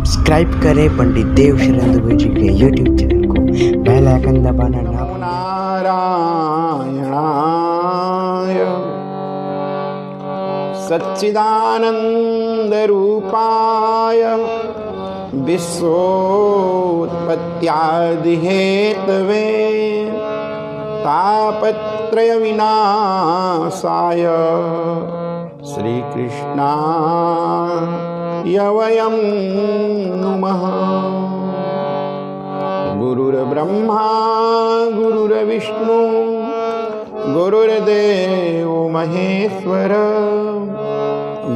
Subscribe करें पंडित देव शरण दुबे जी के यूट्यूब चैनल को, बेल आइकन दबाना ना भूलें। नारायणाय सच्चिदानंद रूपाय विश्वोत्पत्त्यादि हेतवे तापत्रय विनाशाय श्री कृष्णाय वयं नुमः। गुरुर्ब्रह्मा गुरुर्विष्णु गुरुर्देव महेश्वर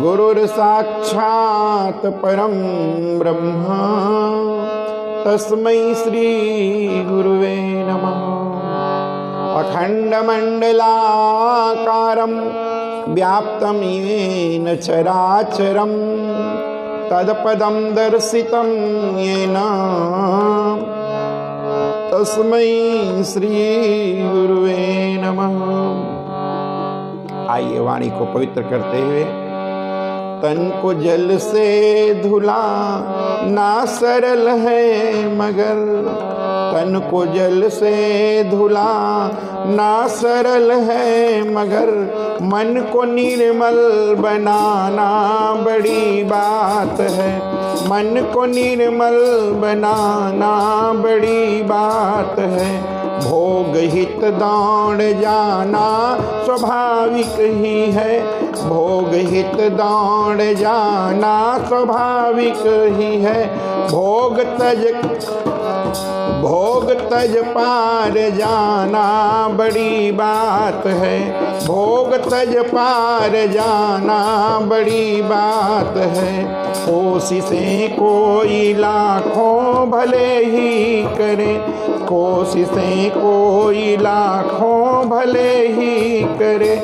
गुरुर्साक्षात् परं ब्रह्म तस्मै श्री गुरुवे नमः। अखण्डमण्डलाकारं व्याप्तं येन चराचरं तत्पदं दर्शितं येन तस्मै श्री गुरुवे नमः। आइए वाणी को पवित्र करते हुए तन को जल से धुला ना सरल है मगर, तन को जल से धुला ना सरल है मगर, मन को निर्मल बनाना बड़ी बात है। मन को निर्मल बनाना बड़ी बात है। भोग हित दौड़ जाना स्वाभाविक ही है। भोग हित दौड़ जाना स्वाभाविक ही है। भोग तज पार जाना बड़ी बात है। भोग तज पार जाना बड़ी बात है। कोशिशें कोई लाखों भले ही करे, कोशिशें कोई लाखों भले ही करे,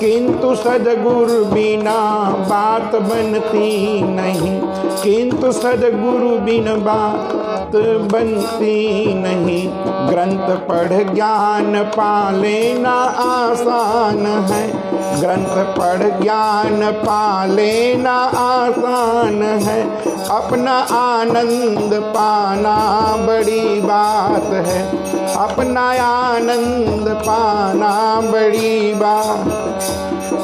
किंतु सद्गुरु बिना बात बनती नहीं। किंतु सद्गुरु बिना बात बनती नहीं। ग्रंथ पढ़ ज्ञान पा लेना आसान है। ग्रंथ पढ़ ज्ञान पा लेना आसान है। अपना आनंद पाना बड़ी बात है। अपना आनंद पाना बड़ी बात।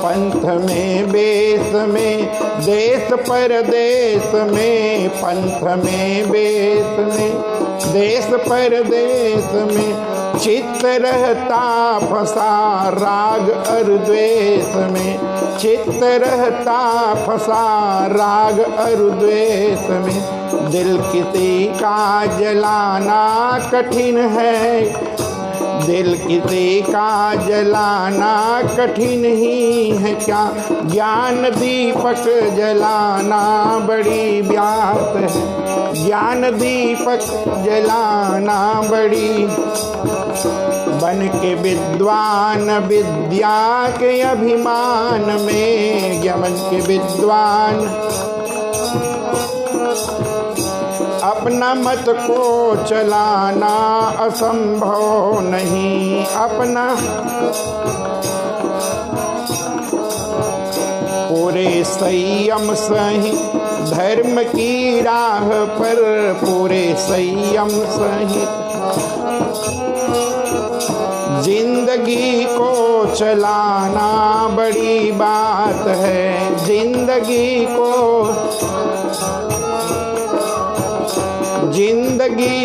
पंथ में बेस में देश परदेश में, पंथ में बेस में देश परदेश में, चित्त रहता फंसा राग और द्वेष में। चित्त रहता फंसा राग और द्वेष में। दिल किसी का जलाना कठिन है। दिल किसी का जलाना कठिन ही है क्या। ज्ञान दीपक जलाना बड़ी बात है। ज्ञान दीपक जलाना बड़ी। बन के विद्वान विद्या के अभिमान में, बन के विद्वान अपना मत को चलाना असंभव नहीं। अपना पूरे संयम सहित धर्म की राह पर, पूरे संयम सहित जिंदगी को चलाना बड़ी बात है। जिंदगी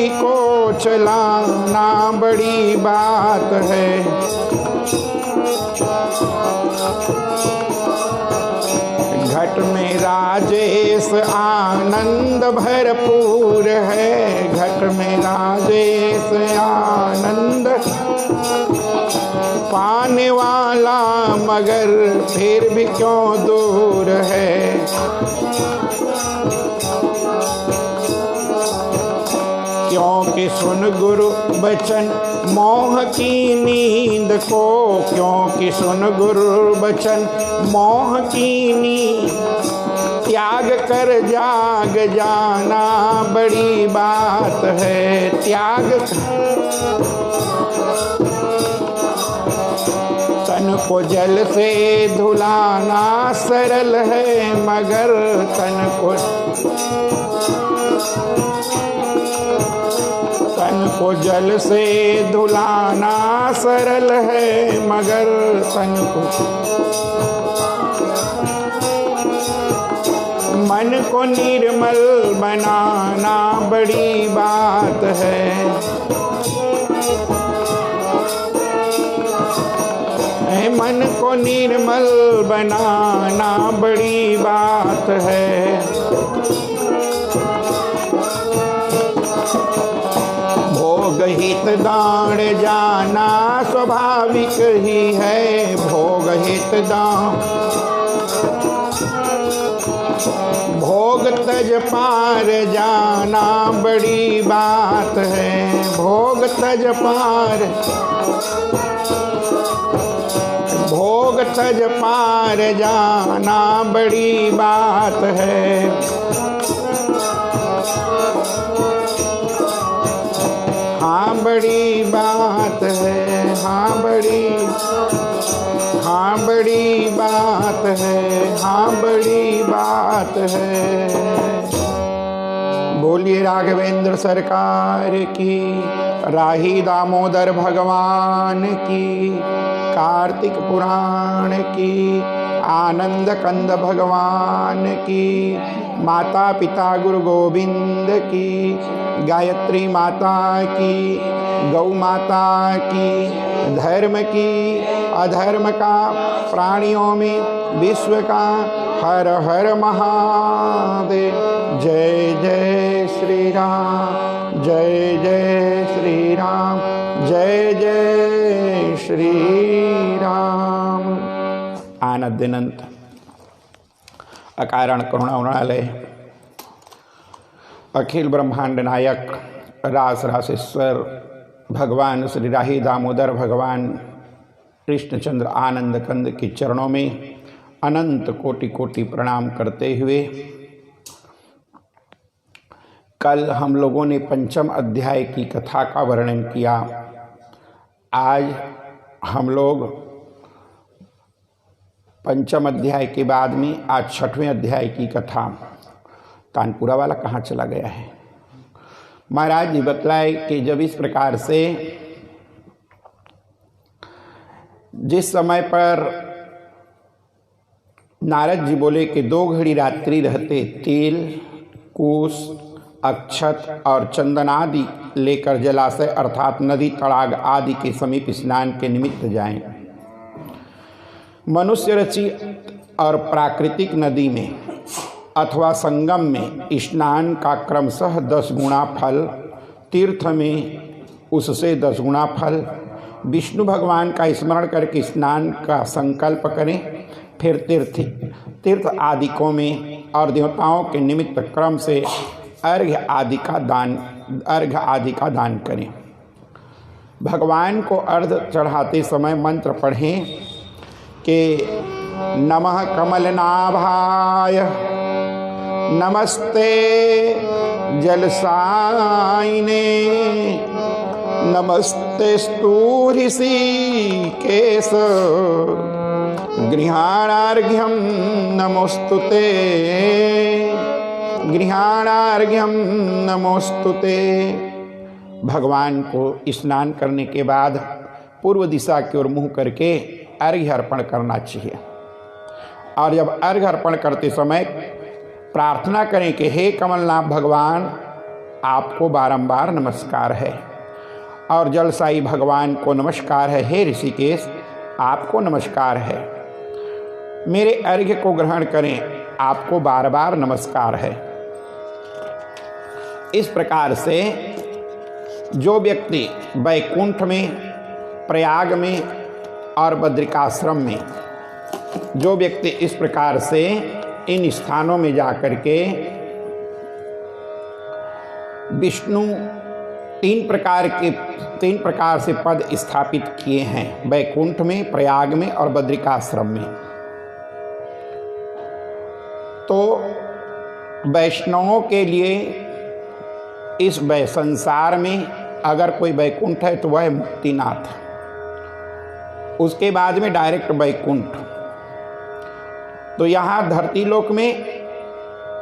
को चलाना बड़ी बात है। घट में राजेश आनंद भरपूर है। घट में राजेश आनंद पाने वाला मगर फिर भी क्यों दूर है। क्योंकि सुन गुरु बचन मोह की नींद को, क्योंकि सुन गुरु बचन मोह की नींद, त्याग कर जाग जाना बड़ी बात है। त्याग तन को जल से धुलाना सरल है मगर तन को को जल से धुलाना सरल है, मगर तन को मन को निर्मल बनाना बड़ी बात है। मन को निर्मल बनाना बड़ी बात है। भोग हित दान जाना स्वाभाविक ही है, भोग हित दान भोग तज पार जाना बड़ी बात है, भोग तज पार भोग तज पार जाना बड़ी बात है। हाँ बड़ी बात है, हाँ बड़ी बात है, हाँ बड़ी बात है। बोलिए राघवेंद्र सरकार की, राही दामोदर भगवान की, कार्तिक पुराण की, आनंद कंद भगवान की, माता पिता गुरु गोविंद की, गायत्री माता की, गौ माता की, धर्म की, अधर्म का, प्राणियों में विश्व का, हर हर महादेव। जय जय श्री राम, जय जय श्री राम, जय जय श्री राम। आनंदनंत अकारण करुणावणालय अखिल ब्रह्मांड नायक रास रासेश्वर भगवान श्री राही दामोदर भगवान कृष्णचंद्र आनंद कंद के चरणों में अनंत कोटि कोटि प्रणाम करते हुए कल हम लोगों ने पंचम अध्याय की कथा का वर्णन किया। आज हम लोग पंचम अध्याय के बाद में आज छठवें अध्याय की कथा। तानपुरा वाला कहाँ चला गया है? महाराज जी बतलाए कि जब इस प्रकार से जिस समय पर नारद जी बोले कि 2 घड़ी रात्रि रहते तेल, कुश, अक्षत और चंदन आदि लेकर जलाशय अर्थात नदी, तड़ाग आदि के समीप स्नान के निमित्त जाएं। मनुष्य रचित और प्राकृतिक नदी में अथवा संगम में स्नान का क्रमशः 10 गुना फल, तीर्थ में उससे 10 गुना फल, विष्णु भगवान का स्मरण करके स्नान का संकल्प करें, फिर तीर्थ आदिकों में और देवताओं के निमित्त क्रम से अर्घ्य आदि का दान करें। भगवान को अर्घ चढ़ाते समय मंत्र पढ़ें कि नमः कमलनाभाय, नमस्ते जलसायिने, नमस्तेस्तु ऋषिकेश, गृहाणार्घ्यं नमोस्तुते, गृहाणार्घ्यं नमोस्तुते। भगवान को स्नान करने के बाद पूर्व दिशा की ओर मुँह करके अर्घ्य अर्पण करना चाहिए। और जब अर्घ्य अर्पण करते समय प्रार्थना करें कि हे कमलनाथ भगवान, आपको बारंबार नमस्कार है, और जलसाई भगवान को नमस्कार है, हे ऋषिकेश आपको नमस्कार है, मेरे अर्घ्य को ग्रहण करें, आपको बार बार नमस्कार है। इस प्रकार से जो व्यक्ति वैकुंठ में, प्रयाग में और बद्रिकाश्रम में जो व्यक्ति इस प्रकार से इन स्थानों में जाकर के विष्णु 3 प्रकार से पद स्थापित किए हैं, वैकुंठ में, प्रयाग में और बद्रिकाश्रम में। तो वैष्णवों के लिए इस संसार में अगर कोई वैकुंठ है तो वह है मुक्तिनाथ, उसके बाद में डायरेक्ट वैकुंठ। तो यहाँ धरती लोक में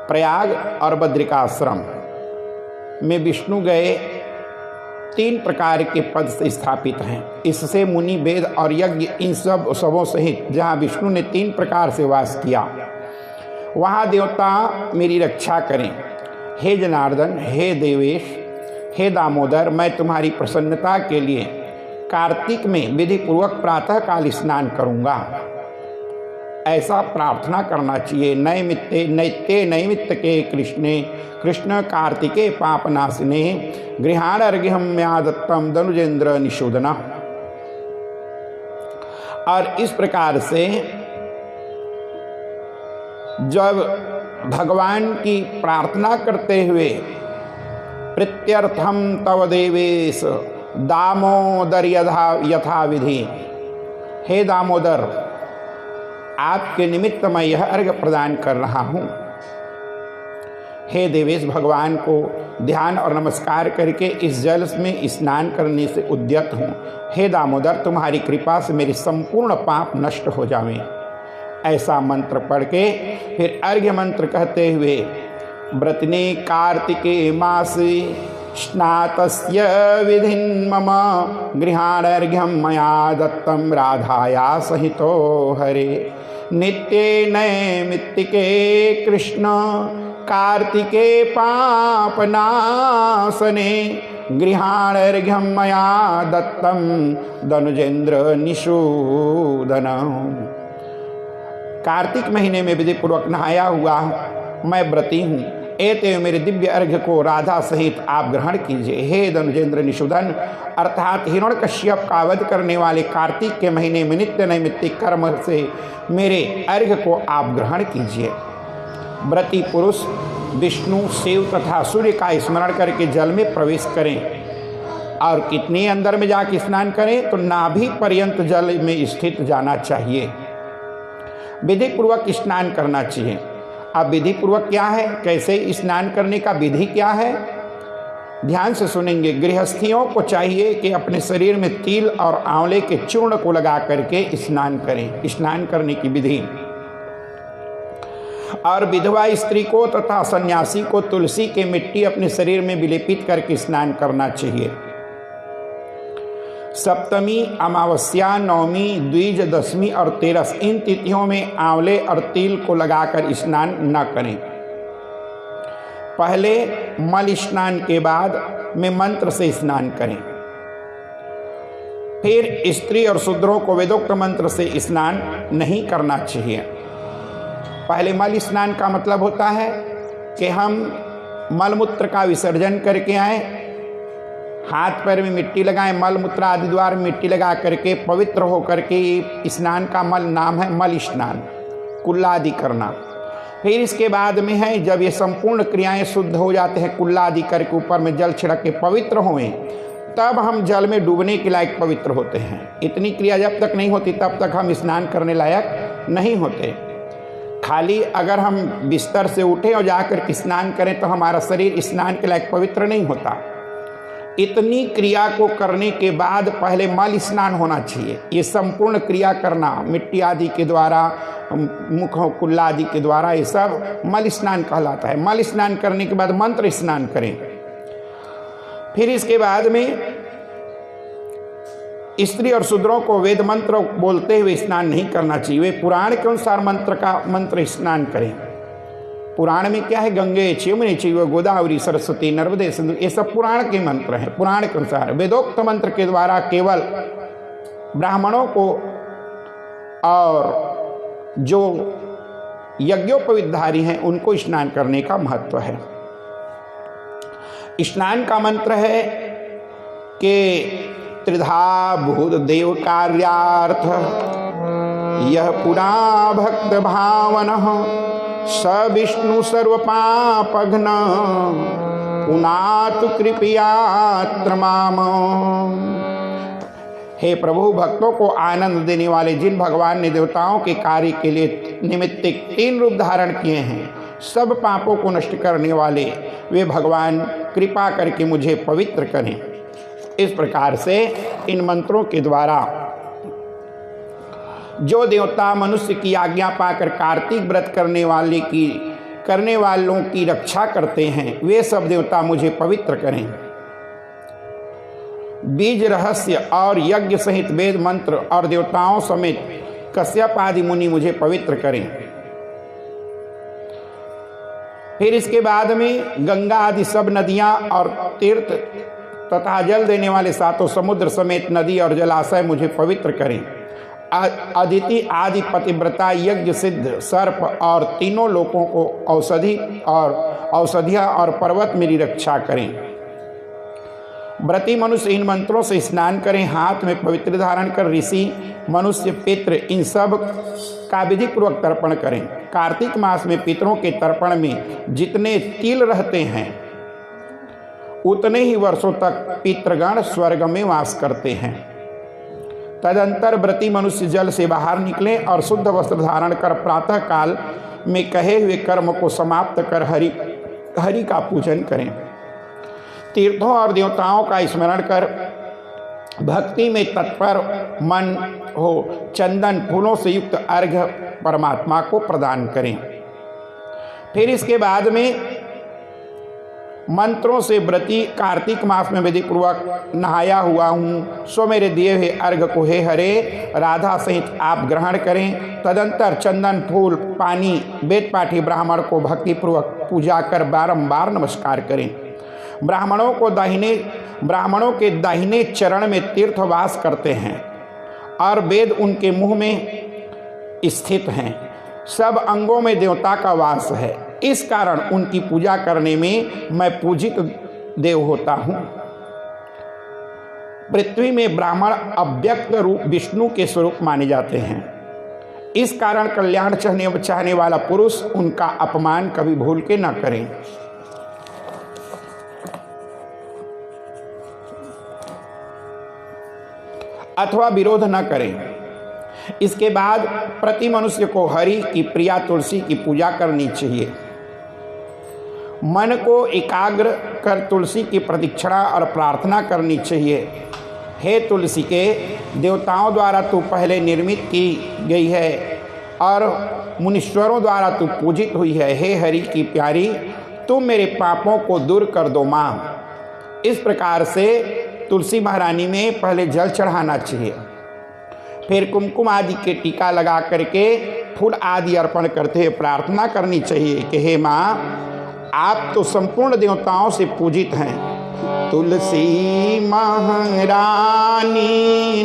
प्रयाग और बद्रिकाश्रम में विष्णु गए 3 प्रकार के पद से स्थापित हैं। इससे मुनि, वेद और यज्ञ इन सब सबों सहित जहाँ विष्णु ने 3 प्रकार से वास किया, वहाँ देवता मेरी रक्षा करें। हे जनार्दन, हे देवेश, हे दामोदर, मैं तुम्हारी प्रसन्नता के लिए कार्तिक में विधि पूर्वक प्रातः काल स्नान करूँगा, ऐसा प्रार्थना करना चाहिए। नैत्ये नैमित्त के कृष्ण कार्तिके पापनाशिने गृहाणर्घ्यं मया दत्तम धनुजेन्द्र निषूदना। और इस प्रकार से जब भगवान की प्रार्थना करते हुए प्रीत्यर्थम तव देवेश दामोदर यथा विधि, हे दामोदर, आपके निमित्त मैं यह अर्घ्य प्रदान कर रहा हूँ। हे देवेश, भगवान को ध्यान और नमस्कार करके इस जल में स्नान करने से उद्यत हूँ। हे दामोदर, तुम्हारी कृपा से मेरे संपूर्ण पाप नष्ट हो जावें। ऐसा मंत्र पढ़ के फिर अर्घ्य मंत्र कहते हुए व्रतने कार्तिके मासे स्नातस्य विधिं मम गृहाणर्घ्यं मया दत्तं राधाया सहितो हरे। नित्ये नैमित्तिके कृष्ण कार्तिके पापनाशने गृहाणर्घ्यं मया दत्तं धनुजेन्द्र निषूदन। कार्तिक महीने में विधि पूर्वक नहाया हुआ मैं व्रती हूँ, एते मेरे दिव्य अर्घ्य को राधा सहित आप ग्रहण कीजिए। हे धनुजेन्द्र निषूदन, अर्थात हिरण्यकश्यप का वध करने वाले कार्तिक के महीने में नित्य नैमित्तिक कर्म से मेरे अर्घ्य को आप ग्रहण कीजिए। व्रती पुरुष विष्णु, शिव तथा सूर्य का स्मरण करके जल में प्रवेश करें और कितने अंदर में जाके स्नान करें तो नाभि पर्यंत जल में स्थित जाना चाहिए। विधि पूर्वक स्नान करना चाहिए। अब विधि पूर्वक क्या है, कैसे स्नान करने का विधि क्या है, ध्यान से सुनेंगे। गृहस्थियों को चाहिए कि अपने शरीर में तिल और आंवले के चूर्ण को लगा करके स्नान करें। स्नान करने की विधि, और विधवा स्त्री को तथा सन्यासी को तुलसी के मिट्टी अपने शरीर में विलेपित करके स्नान करना चाहिए। सप्तमी, अमावस्या, नवमी, द्विज, दशमी और 13 इन तिथियों में आंवले और तिल को लगाकर स्नान न करें। पहले मल स्नान के बाद में मंत्र से स्नान करें। फिर स्त्री और शूद्रों को वेदोक्त मंत्र से स्नान नहीं करना चाहिए। पहले मल स्नान का मतलब होता है कि हम मलमूत्र का विसर्जन करके आए, हाथ पैर में मिट्टी लगाएं, मल मूत्र आदि द्वार में मिट्टी लगा करके पवित्र हो करके, स्नान का मल नाम है मल स्नान, कुल्ला आदि करना। फिर इसके बाद में है जब ये संपूर्ण क्रियाएं शुद्ध हो जाते हैं, कुल्ला आदि करके ऊपर में जल छिड़क के पवित्र हों, तब हम जल में डूबने के लायक पवित्र होते हैं। इतनी क्रिया जब तक नहीं होती तब तक हम स्नान करने लायक नहीं होते। खाली अगर हम बिस्तर से उठें और जाकर स्नान करें तो हमारा शरीर स्नान के लायक पवित्र नहीं होता। इतनी क्रिया को करने के बाद पहले मल स्नान होना चाहिए। ये संपूर्ण क्रिया करना मिट्टी आदि के द्वारा, मुख कुल्ला आदि के द्वारा, ये सब मल स्नान कहलाता है। मल स्नान करने के बाद मंत्र स्नान करें। फिर इसके बाद में स्त्री और शूद्रों को वेद मंत्र बोलते हुए स्नान नहीं करना चाहिए। वे पुराण के अनुसार मंत्र स्नान करें। पुराण में क्या है, गंगे चियमुने चैव गोदावरी सरस्वती नर्मदे सिंधु, ये सब पुराण के मंत्र हैं। पुराण के अनुसार वेदोक्त मंत्र के द्वारा केवल ब्राह्मणों को और जो यज्ञोपवीतधारी हैं उनको स्नान करने का महत्व है। स्नान का मंत्र है कि त्रिधा भूत देव कार्यार्थ यह पुरा भक्त भावन स विष्णु सर्वपापघ्न पुनातु कृपयात्र माम। हे प्रभु, भक्तों को आनंद देने वाले जिन भगवान ने देवताओं के कार्य के लिए निमित्तिक 3 रूप धारण किए हैं, सब पापों को नष्ट करने वाले वे भगवान कृपा करके मुझे पवित्र करें। इस प्रकार से इन मंत्रों के द्वारा जो देवता मनुष्य की आज्ञा पाकर कार्तिक व्रत करने वालों की रक्षा करते हैं, वे सब देवता मुझे पवित्र करें। बीज रहस्य और यज्ञ सहित वेद मंत्र और देवताओं समेत कश्यप आदि मुनि मुझे पवित्र करें। फिर इसके बाद में गंगा आदि सब नदियां और तीर्थ तथा जल देने वाले सातों समुद्र समेत नदी और जलाशय मुझे पवित्र करें। अदिति आदि पतिव्रता यज्ञ सिद्ध सर्प और तीनों लोगों को औषधियाँ और पर्वत मेरी रक्षा करें। व्रती मनुष्य इन मंत्रों से स्नान करें, हाथ में पवित्र धारण कर ऋषि मनुष्य पितृ इन सब का विधि पूर्वक तर्पण करें। कार्तिक मास में पितरों के तर्पण में जितने तिल रहते हैं उतने ही वर्षों तक पितृगण स्वर्ग में वास करते हैं। तदंतर व्रती मनुष्य जल से बाहर निकलें और शुद्ध वस्त्र धारण कर प्रातः काल में कहे हुए कर्म को समाप्त कर हरि का पूजन करें। तीर्थों और देवताओं का स्मरण कर भक्ति में तत्पर मन हो चंदन फूलों से युक्त अर्घ्य परमात्मा को प्रदान करें। फिर इसके बाद में मंत्रों से व्रती कार्तिक मास में विधि पूर्वक नहाया हुआ हूँ, सो मेरे दिए हुए अर्घ को हे हरे राधा सहित आप ग्रहण करें। तदंतर चंदन फूल पानी वेद पाठी ब्राह्मण को भक्ति पूर्वक पूजा कर बारंबार नमस्कार करें। ब्राह्मणों के दाहिने चरण में तीर्थवास करते हैं और वेद उनके मुंह में स्थित हैं। सब अंगों में देवता का वास है, इस कारण उनकी पूजा करने में मैं पूजित देव होता हूँ। पृथ्वी में ब्राह्मण अव्यक्त रूप विष्णु के स्वरूप माने जाते हैं, इस कारण कल्याण चाहने वाला पुरुष उनका अपमान कभी भूल के न करें। अथवा विरोध न करें। इसके बाद प्रति मनुष्य को हरि की प्रिया तुलसी की पूजा करनी चाहिए। मन को एकाग्र कर तुलसी की प्रदक्षिणा और प्रार्थना करनी चाहिए। हे तुलसी के देवताओं द्वारा तू पहले निर्मित की गई है और मुनीश्वरों द्वारा तू पूजित हुई है। हे हरि की प्यारी, तुम मेरे पापों को दूर कर दो माँ। इस प्रकार से तुलसी महारानी में पहले जल चढ़ाना चाहिए, फिर कुमकुम आदि के टीका लगा करके फूल आदि अर्पण करते हुए प्रार्थना करनी चाहिए कि हे माँ, आप तो संपूर्ण देवताओं से पूजित हैं। तुलसी महारानी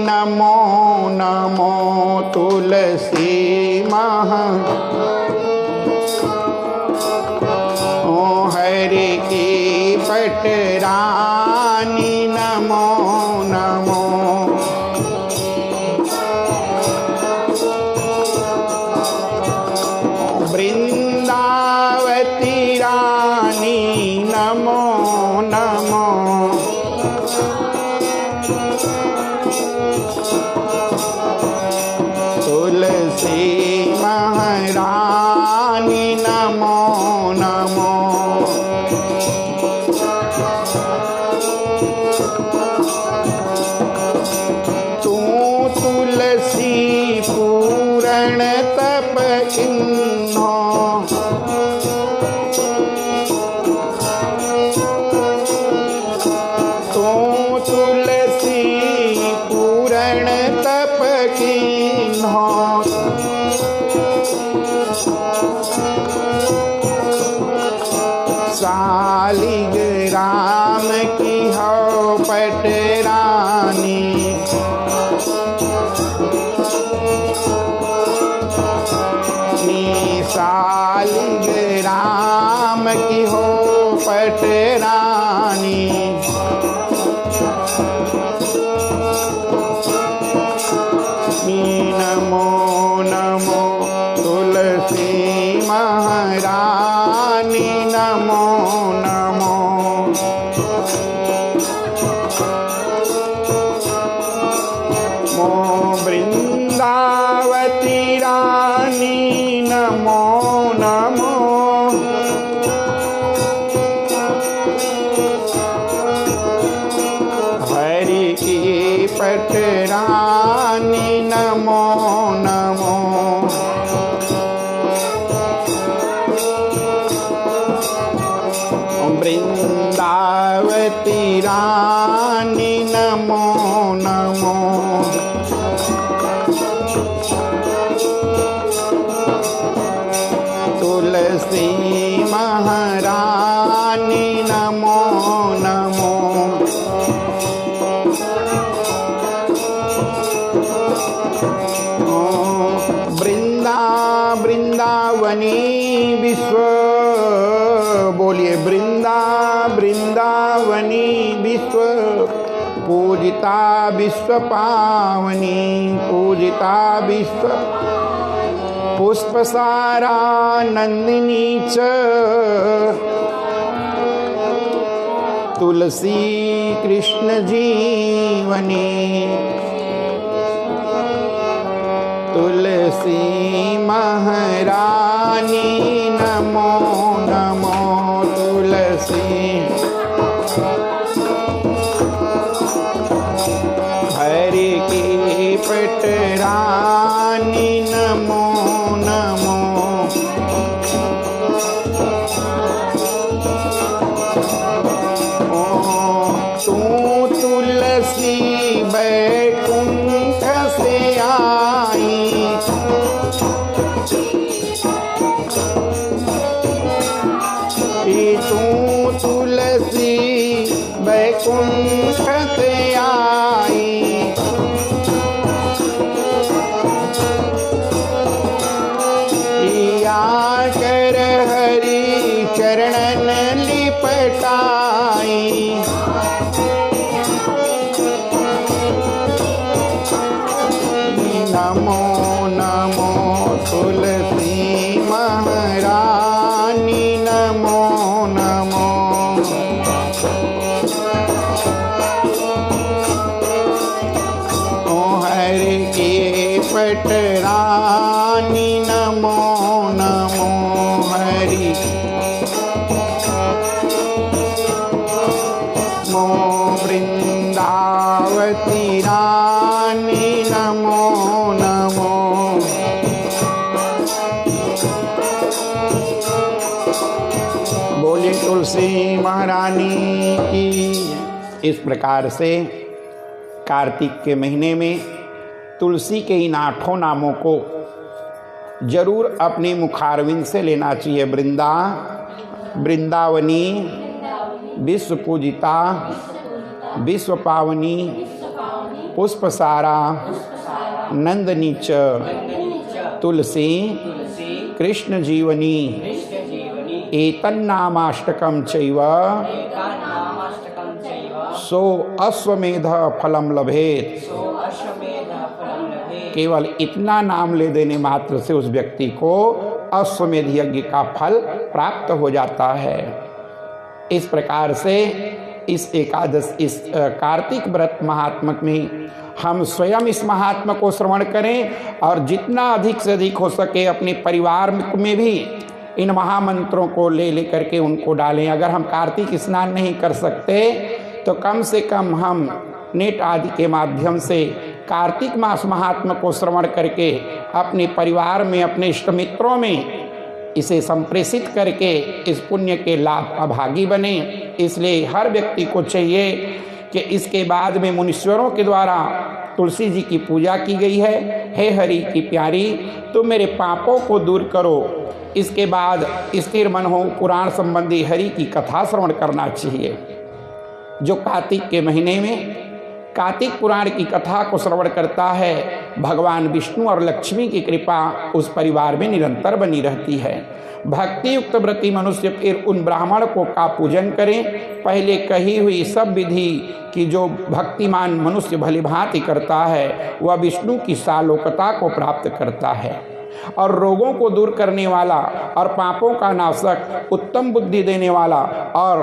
नमो नमो, तुलसी ओ हरि की पटरानी नमो नमो। वृंदावती रानी नमो नमो। तुलसी महारानी नमो नमो। तू तुलसी पूरण तप चिन्हो, तू तुलसी पूरण तप चिन्हो। शालिग्राम की हो पटरानी, शालिग्राम की हो पटरानी। नमो नमो तुलसी महारानी नमो नमो। मो वृंदावती रानी नमो नमो। रानी नमो नमो। तुलसी महारानी नमो नमो। वृंदावनी विश्व, बोलिए वृंदावनी विश्व पूजिता विश्व पावनी, पूजिता विश्व पुष्पसारा नंदिनी च तुलसी कृष्ण जीवनी। तुलसी महारानी नमो नमो। तुलसी हरि की पटरानी नमो नमो। तू तुलसी बैकुंठ से आई, तू तुलसी बैकुंठ से आई। आकर हरि चरणन लिपटाई, नमो नमो तुलसी महारानी नमो नमो। ओ हरि के पटरानी नमो नमो। हरि मो वृंदावती रानी नमो नमो। बोलिए तुलसी महारानी की। इस प्रकार से कार्तिक के महीने में तुलसी के इन 8 नामों को जरूर अपनी मुखारविंद से लेना चाहिए। वृंदावनी विश्व पूजिता विश्व पावनी पुष्पसारा नंदनी च तुलसी कृष्ण जीवनी। एतन्नामाष्टकं चैव सो अश्वमेध फलम लभेत। केवल इतना नाम ले देने मात्र से उस व्यक्ति को अश्वमेध यज्ञ का फल प्राप्त हो जाता है। इस प्रकार से इस कार्तिक व्रत महात्मक में हम स्वयं इस महात्मा को श्रवण करें और जितना अधिक से अधिक हो सके अपने परिवार में भी इन महामंत्रों को ले करके उनको डालें। अगर हम कार्तिक स्नान नहीं कर सकते तो कम से कम हम नेट आदि के माध्यम से कार्तिक मास महात्मा को श्रवण करके अपने परिवार में अपने इष्ट मित्रों में इसे संप्रेषित करके इस पुण्य के लाभ का भागी बने। इसलिए हर व्यक्ति को चाहिए कि इसके बाद में मुनीश्वरों के द्वारा तुलसी जी की पूजा की गई है। हे हरि की प्यारी, तुम मेरे पापों को दूर करो। इसके बाद स्थिर मन हो पुराण संबंधी हरि की कथा श्रवण करना चाहिए। जो कार्तिक के महीने में कार्तिक पुराण की कथा को श्रवण करता है, भगवान विष्णु और लक्ष्मी की कृपा उस परिवार में निरंतर बनी रहती है। भक्ति युक्त व्रती मनुष्य फिर उन ब्राह्मण को का पूजन करें। पहले कही हुई सब विधि की जो भक्तिमान मनुष्य भली भांति करता है वह विष्णु की सालोकता को प्राप्त करता है और रोगों को दूर करने वाला और पापों का नाशक, उत्तम बुद्धि देने वाला और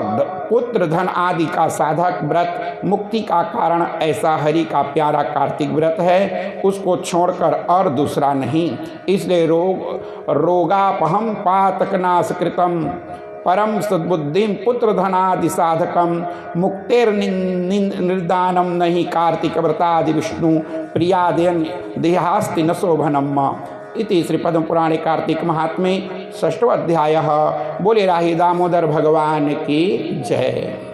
पुत्र धन आदि का साधक व्रत, मुक्ति का कारण ऐसा हरि का प्यारा कार्तिक व्रत है, उसको छोड़कर और दूसरा नहीं। इसलिए रोगापहम पातकनाश कृतम परम सद्बुद्धिम पुत्र धनादि साधकम मुक्तेर निर्दानम नहीं कार्तिक व्रतादि विष्णु प्रियादयन देहास्ति न शोभनम। इति श्री पद्म पुराणे कार्तिक महात्म्ये 6वां अध्याय। बोले राही दामोदर भगवान की जय।